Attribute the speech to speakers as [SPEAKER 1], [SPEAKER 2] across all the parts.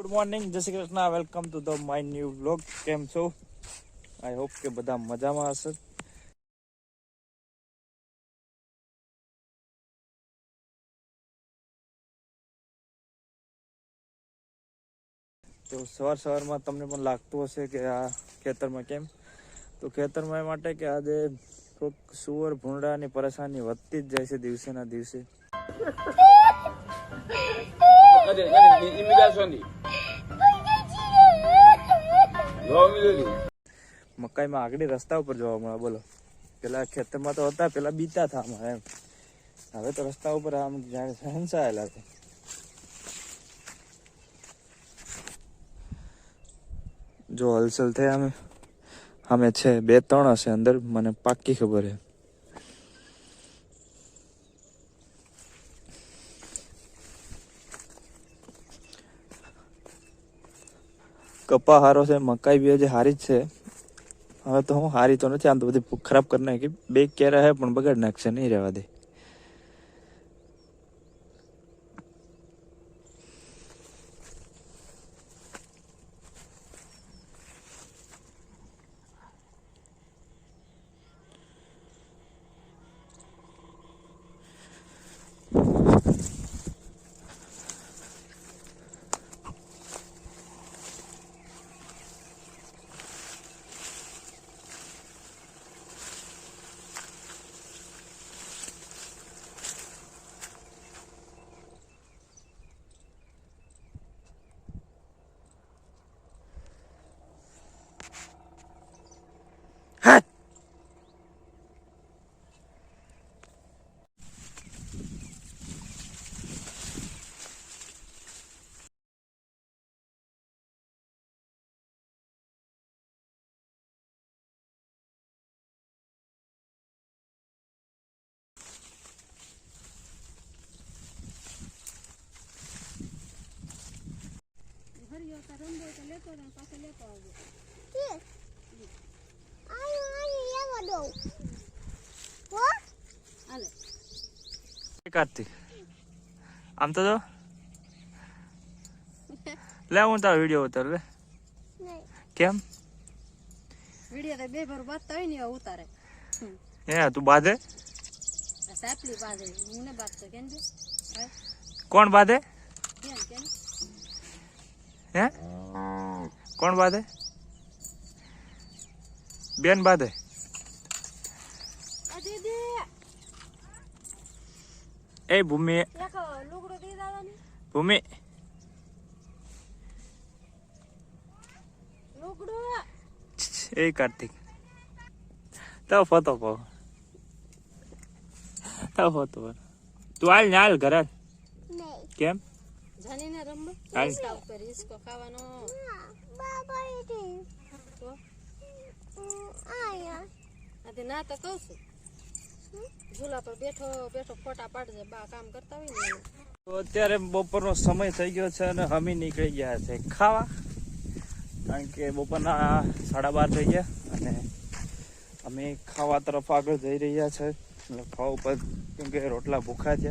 [SPEAKER 1] Good morning, જય Shri Krishna, welcome to the my new vlog. કેમ છો? આઈ હોપ કે બધા મજામાં હશે. તો સવારમાં તમને પણ લાગતું હશે કે આ ખેતરમાં કેમ, તો ખેતરમાં એ માટે કે આજે થોડુંક સુવર ભૂંડાની પરેશાની વધતી જ જાય છે દિવસેના દિવસે. મકાઈમાં આગળ રસ્તા ઉપર જોવા મળે. બોલો, પેલા ખેતરમાં તો હતા, પેલા બીતા હતા આમાં એમ, હવે તો રસ્તા ઉપર આમ જાણે હંસાયેલા છે. જો હલચલ થયા અમે છે 2-3 હશે અંદર, મને પાક્કી ખબર છે. કપા હારો છે, મકાઈ બી હજી હારી જ છે. હવે તો હું હારી તો નથી, આમ તો બધી ખરાબ કરી નાખી. 2 કેરા હે પણ બગાડ નાખશે, નહીં રહેવા દે. કાર્તિક, આમ તો જો લે, હું તારો વિડીયો ઉતાર લે. કેમ
[SPEAKER 2] વિડીયો તો બે ભર બાંધતા હોય ને એવા ઉતારે.
[SPEAKER 1] હે તું બાંધે?
[SPEAKER 2] સાપલી બાંધે, હું ને બાંધતો કેમ છે?
[SPEAKER 1] કોણ બાંધે?
[SPEAKER 2] કેમ કેમ
[SPEAKER 1] હે કોણ બાંધે? બેન બાંધે? એ ભૂમિ,
[SPEAKER 2] લુગડો દઈ દાવાની
[SPEAKER 1] ભૂમિ,
[SPEAKER 2] લુગડો
[SPEAKER 1] એ કાર્તિક તો ફોટો પાવ, તો ફોટો પાવ. તું હાલ ને હાલ ઘરે. કેમ?
[SPEAKER 2] જાનીને રમવો હિસકા ઉપર હિસકો ખાવાનો. તો આતે ના તો કહું છું, ઝૂલા પર બેઠો બેઠો ફોટા પાડજે, બા કામ કરતા હોય ને.
[SPEAKER 1] તો અત્યારે બપોરનો સમય થઈ ગયો છે અને અમે નીકળી ગયા છે ખાવા, કારણ કે બપોરના 12:30 થઈ ગયા અને અમે ખાવા તરફ આગળ જઈ રહ્યા છે. ખાવા ઉપર, કેમ કે રોટલા ભૂખા છે.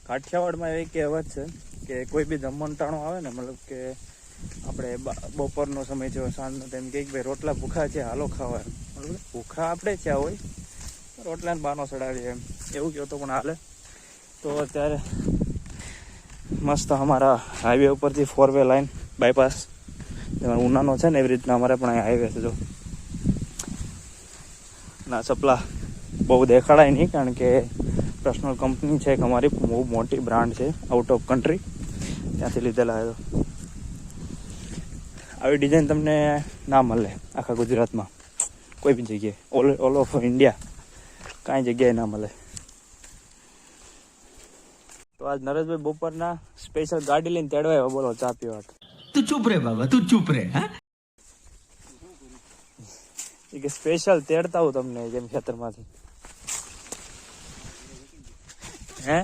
[SPEAKER 1] કાઠિયાવાડમાં એવી કહેવત છે કે કોઈ બી જમવાનું ટાણું આવે ને, મતલબ કે આપણે બપોરનો સમય છે, સાંજનો ટાઈમ, કે ભાઈ રોટલા ભૂખા છે, હાલો ખાવા. બરાબર, ભૂખા આપણે થયા હોય, રોટલાને બાનો ચડાવીએ એમ, એવું કહો તો પણ હાલે. તો અત્યારે મસ્ત અમારા હાઈવે ઉપરથી 4-વે લાઈન બાયપાસ ઉનાનો છે ને, એવી રીતના અમારે પણ અહીંયા હાઈવે છે. જો ના ચપલા બહુ દેખાડાય નહીં, કારણ કે પર્સનલ કંપની છે, એક અમારી બહુ મોટી બ્રાન્ડ છે, આઉટ ઓફ કન્ટ્રી, ત્યાંથી લીધેલા. આવી ડિઝાઇન તમને ના મળે આખા ગુજરાતમાં કોઈ બી જગ્યાએ, ઓલ ઓફ ઇન્ડિયા કાંઈ જગ્યાએ ના મળે. તો આજ નરેશભાઈ બપોરના સ્પેશિયલ ગાડી લઈને તેડવા આવ્યા. બોલો, ચા પીવા.
[SPEAKER 3] તું ચૂપ રે બાબા, તું ચૂપ રે.
[SPEAKER 1] એ કે સ્પેશિયલ તેડતા હું તમને જેમ ખેતરમાંથી. હે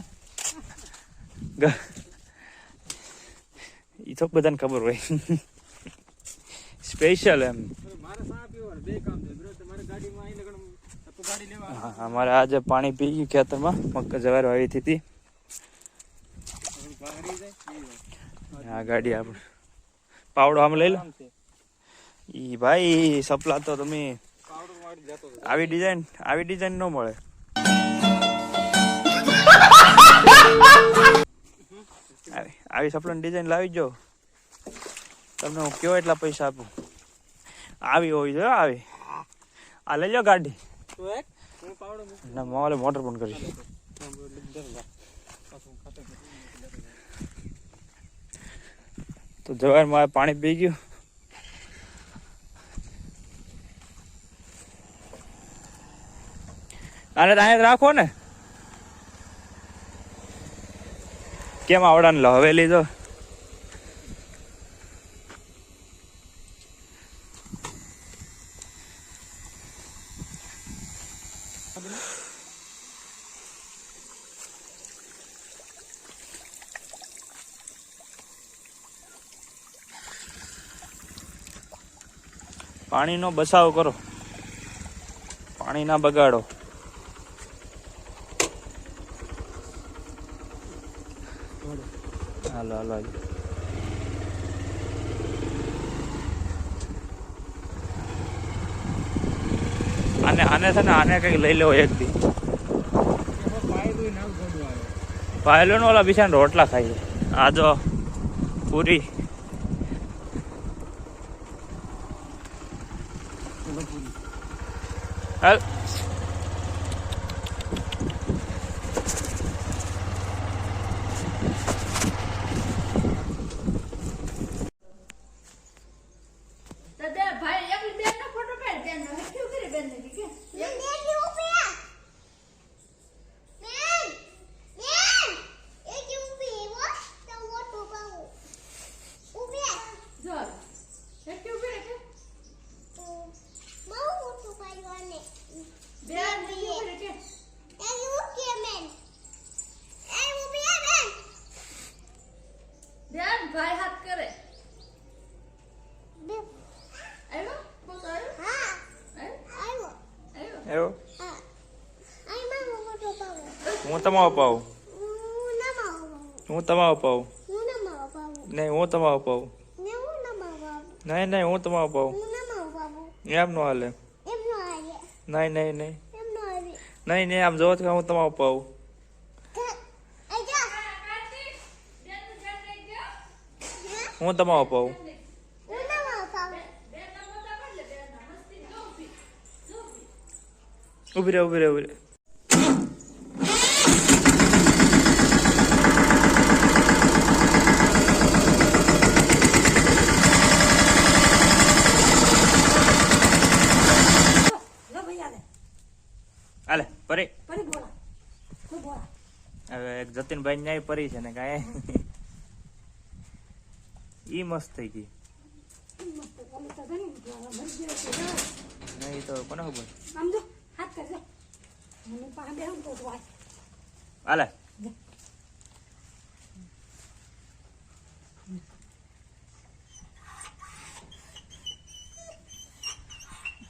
[SPEAKER 1] એ તો બધાને ખબર હોય. સ્પેશિયલ એમ. હા, અમારે આજે પાણી પી ગયું ખેતરમાં, મક્કા જવાર વાવી હતી. આ ગાડી આપણે પાવડો આમ લઈ લો ઈ ભાઈ સપલા તો તમે આવી ડિઝાઇન ન મળે. આવી સપલાની ડિઝાઇન લાવી જો તમને હું કયો એટલા પૈસા આપું. આવી હોવી જોઈએ આવી. આ લઈ લો ગાડી ના મોલે મોટર બંધ કરી. તો જવારમાં પાણી પી ગયું. આને અહીંયા રાખો ને કેમ આવડાને લો હવે લીધો. પાણીનો બચાવ કરો, પાણી ના બગાડો. હાલો હાલો આને છે ને આને કઈક લઈ લેવો એક દી. પાયલો નો ઓલા બિચારા રોટલા ખાઈએ. આ જો પૂરી હાલ
[SPEAKER 2] ભાઈ હાથ કરે
[SPEAKER 1] એવો હું તમારો પાઉં હું તમારો પાઉં નહીં હું તમારો પાઉં નહીં હું તમારો પાઉં એમ નો હાલે નહીં આમ જોવો તો હું તમારો પાઉં હું તમારો પાઉં ઉભી રે હાલે પરી હવે એક જતીનભાઈ ન્યાય પરી છે ને કાંઈ ઈ મસ્ત થઈ ગઈ. નહીં તો કોને ખબર. હાલે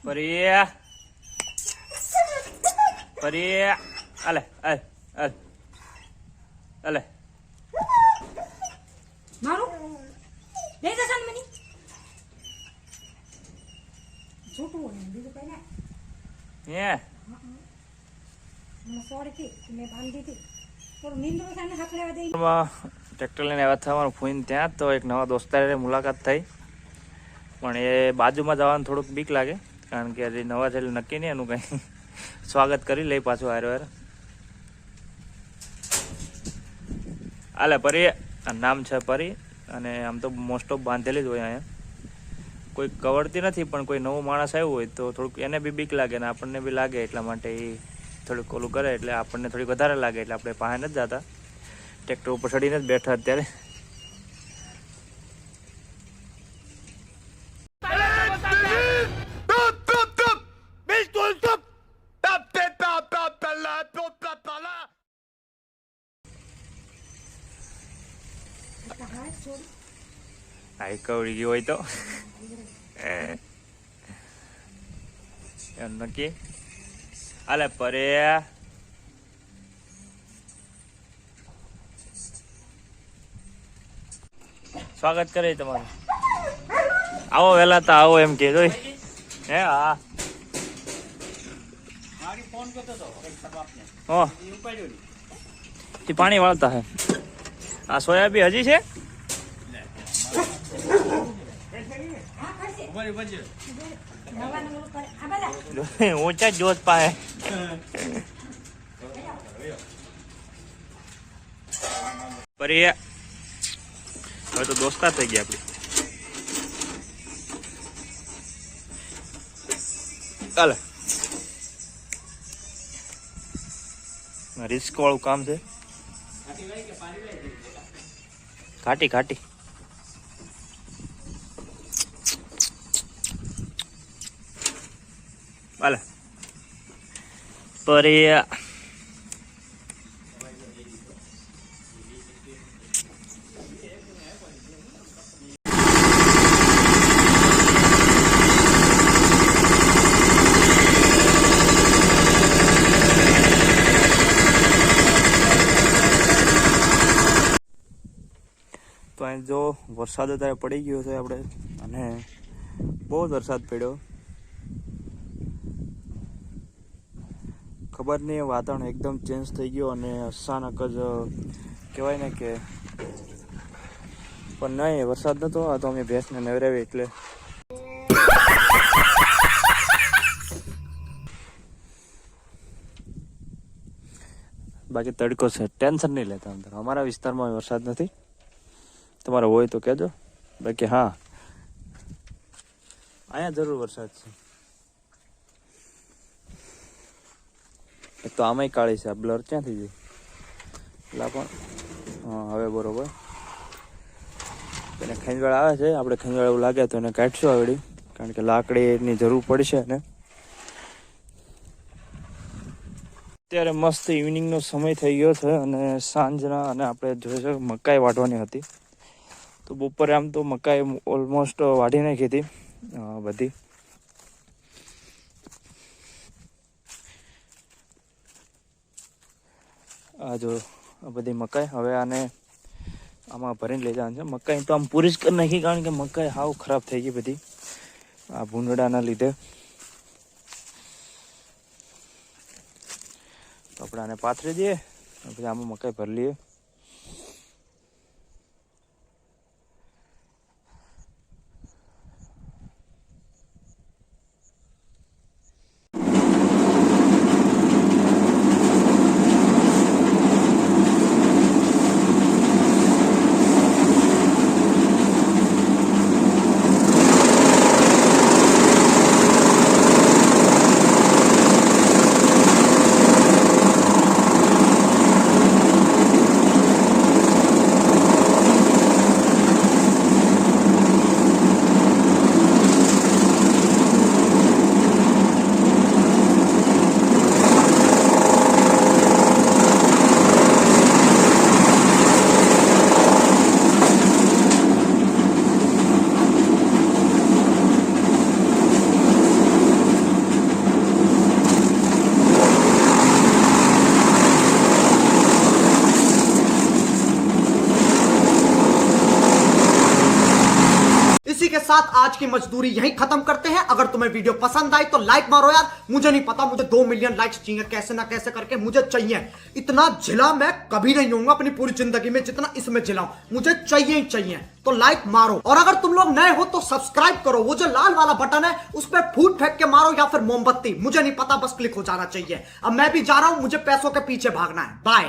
[SPEAKER 1] પરી હાલે હાલે
[SPEAKER 2] મારું લઈ જશે ને મની છોટું હોય બીજું કઈ ના
[SPEAKER 1] હે
[SPEAKER 2] મને સોરી મેં બાંધી હતી થોડું નીંદરો સાને હાથ લેવા દઈ.
[SPEAKER 1] ટ્રેક્ટર લઈને આવ્યા હતા અમારું ફોઈન ત્યાં. તો એક નવા દોસ્તારે મુલાકાત થઈ પણ એ બાજુમાં જવાનું થોડુંક બીક લાગે કારણ કે હજી નવા છે એટલે નક્કી નહીં એનું કંઈ સ્વાગત કરી લઈ પાછું હારે હાલે પરી. નામ છે પરી અને આમ તો મોસ્ટ ઓફ બાંધેલી જ હોય અહીંયા. કોઈ કવડતી નથી પણ કોઈ નવો માણસ આવ્યો હોય તો થોડુંક એને બી બીક લાગે ને આપણને બી લાગે એટલા માટે એ થોડુંક ઓલું કરે એટલે આપણને થોડીક વધારે લાગે એટલે આપણે પાસે નથી જતા. ટ્રેક્ટર ઉપર ચડીને જ બેઠા અત્યારે. આઈ કવડી ગયો હોય તો એમ નક્કી. હાલે પરે સ્વાગત કરે તમારું. આવો વહેલા તો આવો એમ કે જોઈ. હે હા હો તે પાણી વાળતા હે. આ સોયાબી હજી છે. ઊંચા જોત પાહે પરી હવે તો દોસ્તા થઈ ગયા આપડી. ચાલે રિસ્ક વાળું કામ છે. ઘાટી ઘાટી હાલે પરી તો અહીં જો વરસાદ અત્યારે પડી ગયો છે આપણે અને બહુ જ વરસાદ પડ્યો. ખબર નહીં વાતાવરણ એકદમ ચેન્જ થઈ ગયો અને અચાનક જ કહેવાય ને કે પણ નહીં વરસાદ નહોતો. આ તો અમે ભેંસને નવરાવી એટલે બાકી તડકો છે. ટેન્શન નહીં લેતા અંદર. અમારા વિસ્તારમાં વરસાદ નથી. તમારે હોય તો કહેજો. બાકી હા અહીંયા જરૂર વરસાદ છે. એક તો આમાંય કાળી છે. આ બ્લર ક્યાંથી જાય એટલે પણ હા હવે બરોબર. એને ખંજવાળ આવે છે. આપણે ખંજવાળ એવું લાગે તો એને કાઢશું આવડી કારણ કે લાકડીની જરૂર પડશે. અને અત્યારે મસ્ત ઇવનિંગનો સમય થઈ ગયો છે અને સાંજના અને આપણે જોઈએ મકાઈ વાઢવાની હતી. તો બપોરે આમ તો મકાઈ ઓલમોસ્ટ વાઢી નાખી હતી બધી. આ જો આ બધી મકાઈ હવે આને આમાં ભરીને લઈ જવાનું છે. મકાઈ તો આમ પૂરી જ કરી નાખી કારણ કે મકાઈ હાવ ખરાબ થઈ ગઈ બધી આ ભૂંડડાના લીધે. તો આપણે આને પાથરી દઈએ પછી આમાં મકાઈ ભરી લઈએ.
[SPEAKER 4] इसी के साथ आज की मजदूरी यहीं खत्म करते हैं. अगर तुम्हें वीडियो पसंद आई तो लाइक मारो यार. मुझे नहीं पता, मुझे 2 मिलियन लाइक्स चाहिए कैसे ना कैसे करके मुझे चाहिए. इतना झिला मैं कभी नहीं होऊंगा अपनी पूरी जिंदगी में जितना इसमें झिला हूं. मुझे चाहिए ही चाहिए. तो लाइक मारो और अगर तुम लोग नए हो तो सब्सक्राइब करो. वो जो लाल वाला बटन है उस पर फूट फेंक के मारो या फिर मोमबत्ती, मुझे नहीं पता, बस क्लिक हो जाना चाहिए. अब मैं भी जा रहा हूं, मुझे पैसों के पीछे भागना है. बाय.